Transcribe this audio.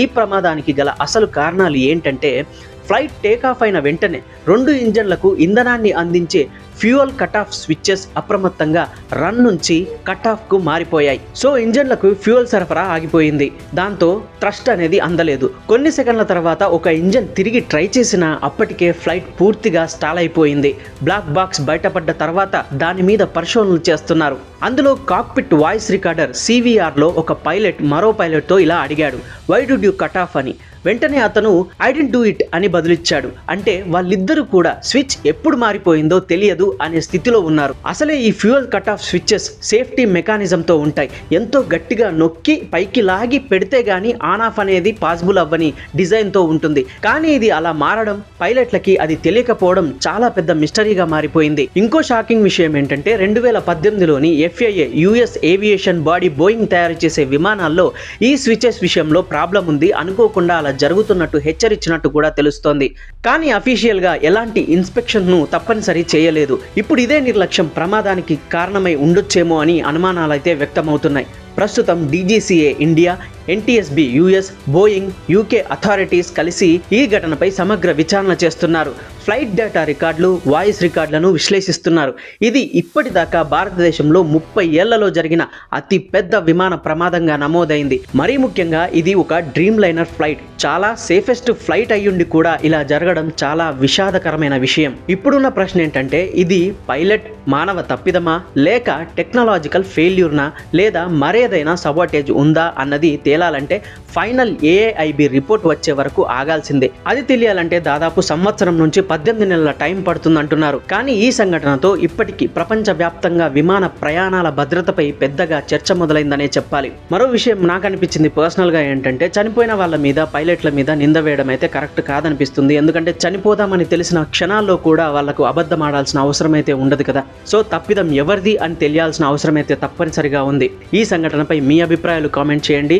ఈ ప్రమాదానికి గల అసలు కారణాలు ఏంటంటే ఫ్లైట్ టేకాఫ్ అయిన వెంటనే 2 ఇంజన్లకు ఇంధనాన్ని అందించే ఫ్యూయల్ కట్ ఆఫ్ స్విచ్చెస్ అప్రమత్తంగా రన్ నుంచి కట్ ఆఫ్కు మారిపోయాయి. సో ఇంజన్లకు ఫ్యూయల్ సరఫరా ఆగిపోయింది. దాంతో థ్రస్ట్ అనేది అందలేదు. కొన్ని సెకండ్ల తర్వాత ఒక ఇంజన్ తిరిగి ట్రై చేసినా అప్పటికే ఫ్లైట్ పూర్తిగా స్టాల్ అయిపోయింది. బ్లాక్ బాక్స్ బయటపడ్డ తర్వాత దాని మీద పరిశోధనలు చేస్తున్నారు. అందులో కాక్పిట్ వాయిస్ రికార్డర్ CVRలో ఒక పైలట్ మరో పైలట్తో ఇలా అడిగాడు, why did you cut off అని. వెంటనే అతను ఐ డెంట్ డూ ఇట్ అని బదులిచ్చాడు. అంటే వాళ్ళిద్దరూ కూడా స్విచ్ ఎప్పుడు మారిపోయిందో తెలియదు అనే స్థితిలో ఉన్నారు. అసలే ఈ fuel cut off switches safety మెకానిజంతో ఉంటాయి. ఎంతో గట్టిగా నొక్కి పైకి లాగి పెడితే గానీ ఆన్ ఆఫ్ అనేది పాసిబుల్ అవ్వని డిజైన్తో ఉంటుంది. కానీ ఇది అలా మారడం, పైలట్లకి అది తెలియకపోవడం చాలా పెద్ద మిస్టరీగా మారిపోయింది. ఇంకో షాకింగ్ విషయం ఏంటంటే 2018లోని FAA US aviation body Boeing తయారు చేసే విమానాల్లో ఈ స్విచెస్ విషయంలో ప్రాబ్లం ఉంది, అనుకోకుండా అలా జరుగుతున్నట్టు హెచ్చరించినట్టు కూడా తెలుస్తోంది. కానీ అఫీషియల్ గా ఎలాంటి ఇన్స్పెక్షన్ ను తప్పనిసరి చేయలేదు. ఇప్పుడు ఇదే నిర్లక్ష్యం ప్రమాదానికి కారణమై ఉండొచ్చేమో అని అనుమానాలైతే వ్యక్తమవుతున్నాయి. ప్రస్తుతం DGCA India, NTSB US, Boeing, UK authorities కలిసి ఈ ఘటనపై సమగ్ర విచారణ చేస్తున్నారు. ఫ్లైట్ డేటా రికార్డులు, వాయిస్ రికార్డులను విశ్లేషిస్తున్నారు. ఇది ఇప్పటిదాకా భారతదేశంలో 30 ఏళ్లలో జరిగిన అతి పెద్ద విమాన ప్రమాదంగా నమోదైంది. మరీ ముఖ్యంగా ఇది ఒక డ్రీమ్ లైనర్ ఫ్లైట్. చాలా సేఫెస్ట్ ఫ్లైట్ అయ్యుండి కూడా ఇలా జరగడం చాలా విషాదకరమైన విషయం. ఇప్పుడున్న ప్రశ్న ఏంటంటే ఇది పైలట్ మానవ తప్పిదమా, లేక టెక్నాలజికల్ ఫెయిల్యూర్నా, లేదా మరేదైనా సబాటేజ్ ఉందా అన్నది తేలాలంటే ఫైనల్ AAIB రిపోర్ట్ వచ్చే వరకు ఆగాల్సిందే. అది తెలియాలంటే దాదాపు సంవత్సరం నుంచి 18 నెలల టైం పడుతుందంటున్నారు. కానీ ఈ సంఘటనతో ఇప్పటికీ ప్రపంచవ్యాప్తంగా విమాన ప్రయాణాల భద్రతపై పెద్దగా చర్చ మొదలైందనే చెప్పాలి. మరో విషయం నాకు అనిపించింది పర్సనల్గా ఏంటంటే చనిపోయిన వాళ్ళ మీద, పైలట్ల మీద నింద వేయడం అయితే కరెక్ట్ కాదనిపిస్తుంది. ఎందుకంటే చనిపోదామని తెలిసిన క్షణాల్లో కూడా వాళ్లకు అబద్ధం ఆడాల్సిన అవసరం అయితే ఉండదు కదా. సో తప్పిదం ఎవరిది అని తెలియాల్సిన అవసరం అయితే తప్పనిసరిగా ఉంది. ఈ సంఘటనపై మీ అభిప్రాయాలు కామెంట్ చేయండి.